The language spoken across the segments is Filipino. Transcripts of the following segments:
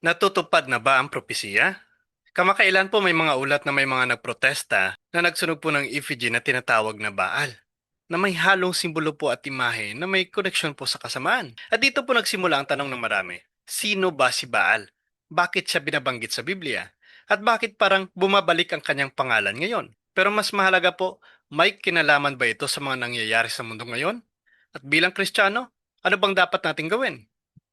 Natutupad na ba ang propesiya? Kamakailan po may mga ulat na may mga nagprotesta na nagsunog po ng effigy na tinatawag na Baal, na may halong simbolo po at imahe na may koneksyon po sa kasamaan. At dito po nagsimula ang tanong ng marami. Sino ba si Baal? Bakit siya binabanggit sa Biblia? At bakit parang bumabalik ang kanyang pangalan ngayon? Pero mas mahalaga po, may kinalaman ba ito sa mga nangyayari sa mundo ngayon? At bilang Kristiyano, ano bang dapat nating gawin?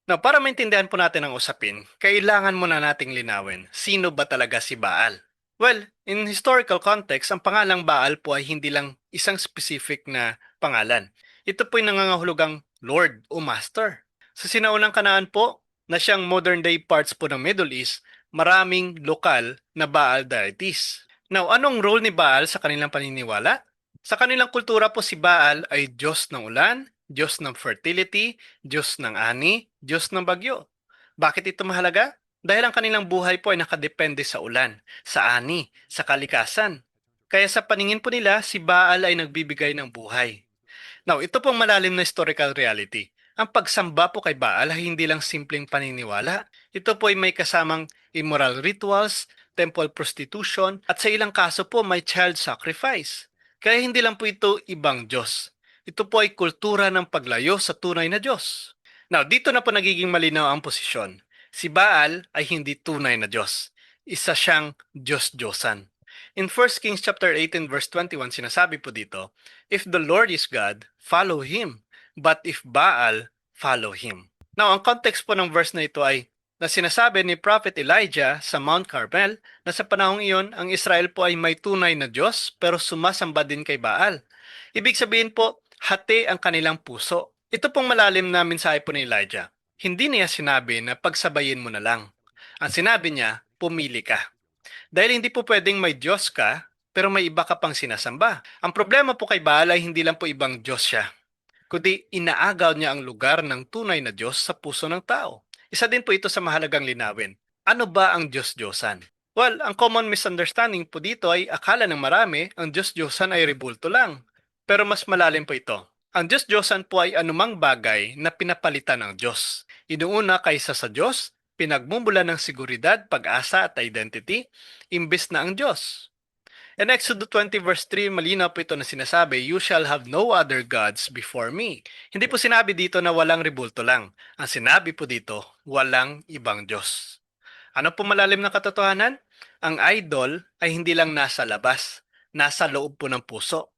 Now, para maintindihan po natin ang usapin, kailangan muna nating linawin, sino ba talaga si Baal? Well, in historical context, ang pangalang Baal po ay hindi lang isang specific na pangalan. Ito po ay nangangahulugang Lord o Master. Sa sinaunang Kanaan po, na siyang modern day parts po ng Middle East, maraming lokal na Baal deities. Now, anong role ni Baal sa kanilang paniniwala? Sa kanilang kultura po si Baal ay Diyos ng ulan, Diyos ng fertility, Diyos ng ani, Diyos ng bagyo. Bakit ito mahalaga? Dahil ang kanilang buhay po ay nakadepende sa ulan, sa ani, sa kalikasan. Kaya sa paningin po nila, si Baal ay nagbibigay ng buhay. Now, ito pong malalim na historical reality. Ang pagsamba po kay Baal ay hindi lang simpleng paniniwala. Ito po ay may kasamang immoral rituals, temple prostitution, at sa ilang kaso po may child sacrifice. Kaya hindi lang po ito ibang Diyos. Ito po ay kultura ng paglayo sa tunay na Diyos. Now, dito na po nagiging malinaw ang posisyon. Si Baal ay hindi tunay na Diyos. Isa siyang Diyos-Diyosan. In 1 Kings chapter 18 verse 21 sinasabi po dito, "If the Lord is God, follow Him. But if Baal, follow Him." Now, ang context po ng verse na ito ay na sinasabi ni Prophet Elijah sa Mount Carmel na sa panahong iyon, ang Israel po ay may tunay na Diyos pero sumasamba din kay Baal. Ibig sabihin po, hati ang kanilang puso. Ito pong malalim na mensahe po ni Elijah. Hindi niya sinabi na pagsabayin mo na lang. Ang sinabi niya, pumili ka. Dahil hindi po pwedeng may Diyos ka, pero may iba ka pang sinasamba. Ang problema po kay Baal ay hindi lang po ibang Diyos siya, kundi inaagaw niya ang lugar ng tunay na Diyos sa puso ng tao. Isa din po ito sa mahalagang linawin. Ano ba ang Diyos-Diyosan? Well, ang common misunderstanding po dito ay akala ng marami ang Diyos-Diyosan ay rebulto lang. Pero mas malalim po ito. Ang Diyos-Diyosan po ay anumang bagay na pinapalitan ng Diyos. Inuuna kaysa sa Diyos, pinagmumulan ng seguridad, pag-asa at identity, imbes na ang Diyos. In Exodus 20 verse 3, malinaw po ito na sinasabi, "You shall have no other gods before me." Hindi po sinabi dito na walang rebulto lang. Ang sinabi po dito, walang ibang Diyos. Ano po malalim na katotohanan? Ang idol ay hindi lang nasa labas, nasa loob po ng puso.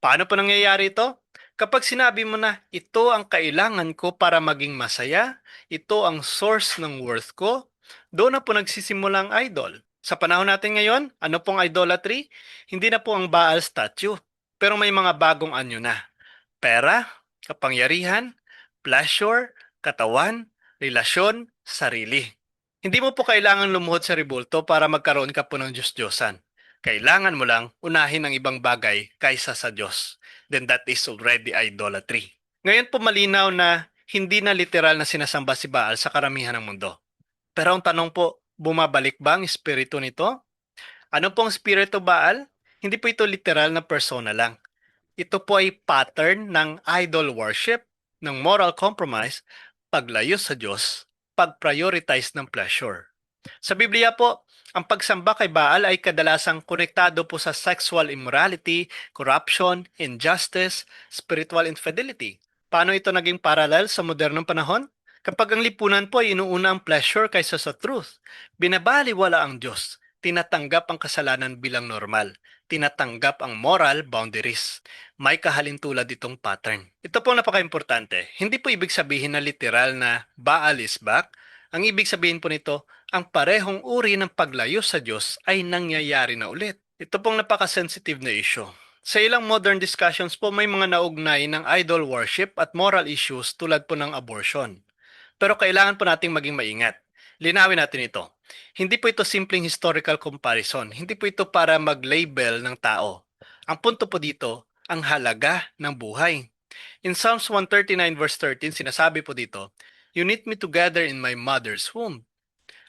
Paano po nangyayari ito? Kapag sinabi mo na, ito ang kailangan ko para maging masaya, ito ang source ng worth ko, doon na po nagsisimula ang idol. Sa panahon natin ngayon, ano pong idolatry? Hindi na po ang Baal statue, pero may mga bagong anyo na. Pera, kapangyarihan, pleasure, katawan, relasyon, sarili. Hindi mo po kailangan lumuhod sa rebulto para magkaroon ka po ng Diyos-Diyosan. Kailangan mo lang unahin ang ibang bagay kaysa sa Diyos. Then that is already idolatry. Ngayon po malinaw na hindi na literal na sinasamba si Baal sa karamihan ng mundo. Pero ang tanong po, bumabalik ba ang espiritu nito? Ano pong espiritu Baal? Hindi po ito literal na persona lang. Ito po ay pattern ng idol worship, ng moral compromise, paglayo sa Diyos, pag-prioritize ng pleasure. Sa Biblia po, ang pagsamba kay Baal ay kadalasang konektado po sa sexual immorality, corruption, injustice, spiritual infidelity. Paano ito naging parallel sa modernong panahon? Kapag ang lipunan po ay inuuna ang pleasure kaysa sa truth, binabaliwala ang Diyos, tinatanggap ang kasalanan bilang normal, tinatanggap ang moral boundaries. May kahalintulad itong pattern. Ito po napaka-importante. Hindi po ibig sabihin na literal na Baal is back. Ang ibig sabihin po nito, ang parehong uri ng paglayo sa Diyos ay nangyayari na ulit. Ito pong napaka-sensitive na issue. Sa ilang modern discussions po may mga naugnay ng idol worship at moral issues tulad po ng abortion. Pero kailangan po nating maging maingat. Linawin natin ito. Hindi po ito simpleng historical comparison. Hindi po ito para mag-label ng tao. Ang punto po dito, ang halaga ng buhay. In Psalms 139 verse 13, sinasabi po dito, "You knit me together in my mother's womb."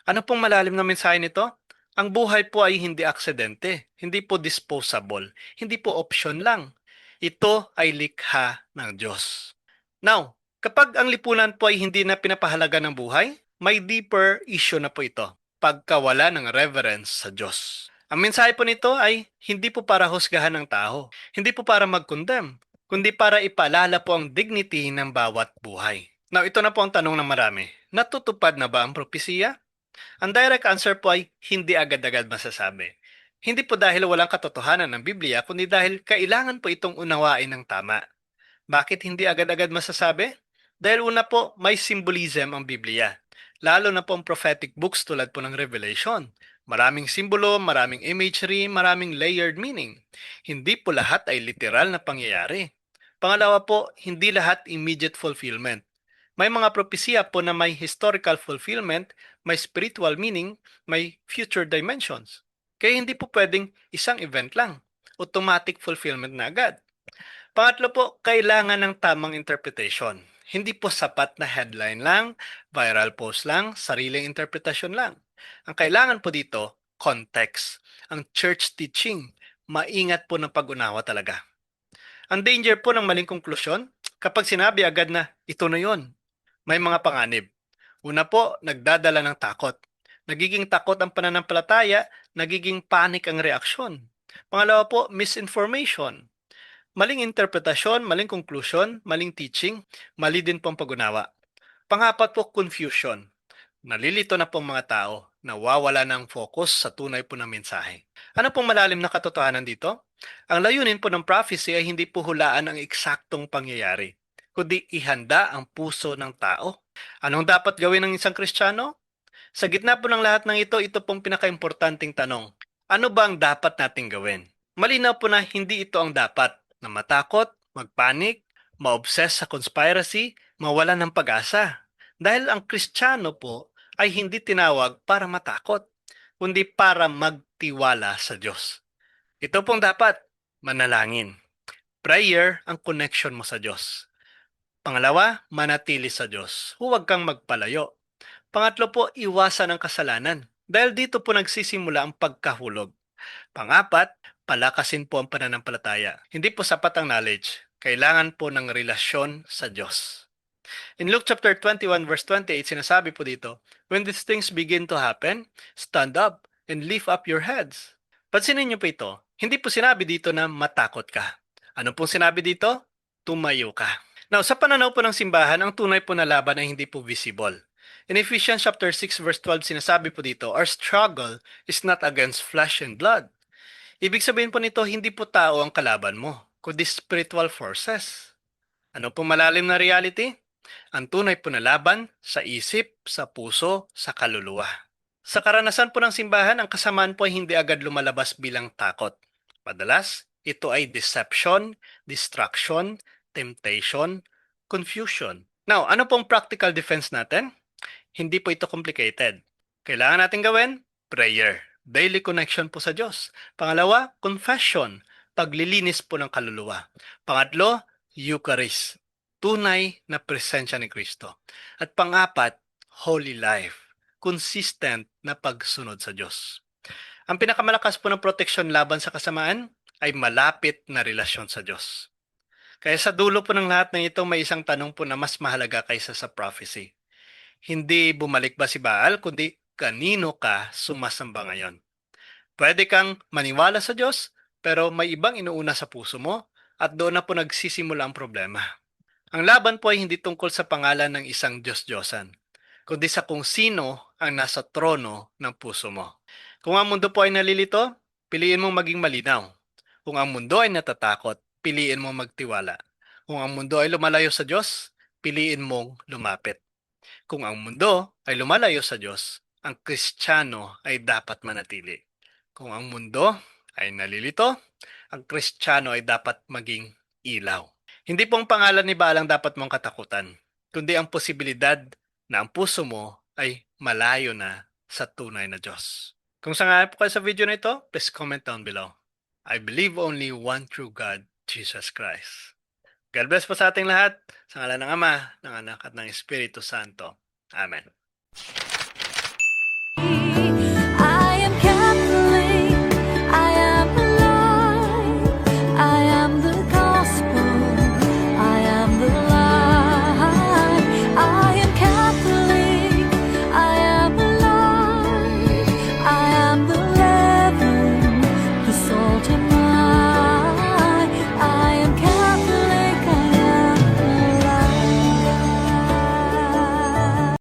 Ano pong malalim na mensahe nito? Ang buhay po ay hindi aksidente, hindi po disposable, hindi po option lang. Ito ay likha ng Diyos. Now, kapag ang lipunan po ay hindi na pinapahalaga ng buhay, May deeper issue na po ito, pagkawala ng reverence sa Diyos. Ang mensahe po nito ay hindi po para husgahan ng tao, hindi po para mag-condemn, kundi para ipaalala po ang dignity ng bawat buhay. Now, ito na po ang tanong ng marami. Natutupad na ba ang propesiya? Ang direct answer po ay hindi agad-agad masasabi. Hindi po dahil walang katotohanan ng Biblia, kundi dahil kailangan po itong unawain ng tama. Bakit hindi agad-agad masasabi? Dahil una po, may symbolism ang Biblia. Lalo na po ang prophetic books tulad po ng Revelation. Maraming simbolo, maraming imagery, maraming layered meaning. Hindi po lahat ay literal na pangyayari. Pangalawa po, hindi lahat immediate fulfillment. May mga propesya po na may historical fulfillment, may spiritual meaning, may future dimensions. Kaya hindi po pwedeng isang event lang. Automatic fulfillment na agad. Pangatlo po, kailangan ng tamang interpretation. Hindi po sapat na headline lang, viral post lang, sariling interpretasyon lang. Ang kailangan po dito, context. Ang church teaching, maingat po ng pag-unawa talaga. Ang danger po ng maling konklusyon, kapag sinabi agad na ito na yon, may mga panganib. Una po, nagdadala ng takot. Nagiging takot ang pananampalataya, nagiging panic ang reaksyon. Pangalawa po, misinformation. Maling interpretasyon, maling conclusion, maling teaching, mali din pong pag-unawa. Pangapat po, confusion. Nalilito na pong mga tao, nawawala ng focus sa tunay po ng mensahe. Ano pong malalim na katotohanan dito? Ang layunin po ng prophecy ay hindi po hulaan ang eksaktong pangyayari, kundi ihanda ang puso ng tao. Anong dapat gawin ng isang Kristiyano? Sa gitna po ng lahat ng ito pong pinakaimportanteng tanong. Ano ba ang dapat nating gawin? Malinaw po na hindi ito ang dapat, na matakot, magpanik, maobses sa conspiracy, mawala ng pag-asa. Dahil ang Kristiyano po ay hindi tinawag para matakot, kundi para magtiwala sa Diyos. Ito pong dapat, manalangin. Prayer ang connection mo sa Diyos. Pangalawa, manatili sa Diyos. Huwag kang magpalayo. Pangatlo po, iwasan ang kasalanan. Dahil dito po nagsisimula ang pagkahulog. Pangapat, palakasin po ang pananampalataya. Hindi po sapat ang knowledge. Kailangan po ng relasyon sa Diyos. In Luke chapter 21 verse 28, sinasabi po dito, when these things begin to happen, stand up and lift up your heads. Pansinin niyo po ito, hindi po sinabi dito na matakot ka. Ano pong sinabi dito? Tumayo ka. Now, sa pananaw po ng simbahan, ang tunay po na laban ay hindi po visible. In Ephesians chapter 6 verse 12, sinasabi po dito, our struggle is not against flesh and blood. Ibig sabihin po nito, hindi po tao ang kalaban mo, kundi spiritual forces. Ano pong malalim na reality? Ang tunay po na laban sa isip, sa puso, sa kaluluwa. Sa karanasan po ng simbahan, ang kasamaan po ay hindi agad lumalabas bilang takot. Madalas, ito ay deception, distraction, temptation, confusion. Now, ano pong practical defense natin? Hindi po ito complicated. Kailangan natin gawin? Prayer. Daily connection po sa Diyos. Pangalawa, confession. Paglilinis po ng kaluluwa. Pangatlo, Eucharist. Tunay na presensya ni Kristo. At pangapat, holy life. Consistent na pagsunod sa Diyos. Ang pinakamalakas po ng proteksyon laban sa kasamaan ay malapit na relasyon sa Diyos. Kaya sa dulo po ng lahat ng ito, may isang tanong po na mas mahalaga kaysa sa prophecy. Hindi bumalik ba si Baal, kundi kanino ka sumasamba ngayon? Pwede kang maniwala sa Diyos, pero may ibang inuuna sa puso mo at doon na po nagsisimula ang problema. Ang laban po ay hindi tungkol sa pangalan ng isang Diyos-Diyosan, kundi sa kung sino ang nasa trono ng puso mo. Kung ang mundo po ay nalilito, piliin mong maging malinaw. Kung ang mundo ay natatakot, piliin mong magtiwala. Kung ang mundo ay lumalayo sa Diyos, piliin mong lumapit. Kung ang mundo ay lumalayo sa Diyos, ang Kristiyano ay dapat manatili. Kung ang mundo ay nalilito, ang Kristiyano ay dapat maging ilaw. Hindi pong pangalan ni Baal ang dapat mong katakutan, kundi ang posibilidad na ang puso mo ay malayo na sa tunay na Diyos. Kung sangayon po kayo sa video na ito, please comment down below. I believe only one true God, Jesus Christ. God bless po sa ating lahat. Sa ngalan ng Ama, ng Anak at ng Espiritu Santo. Amen.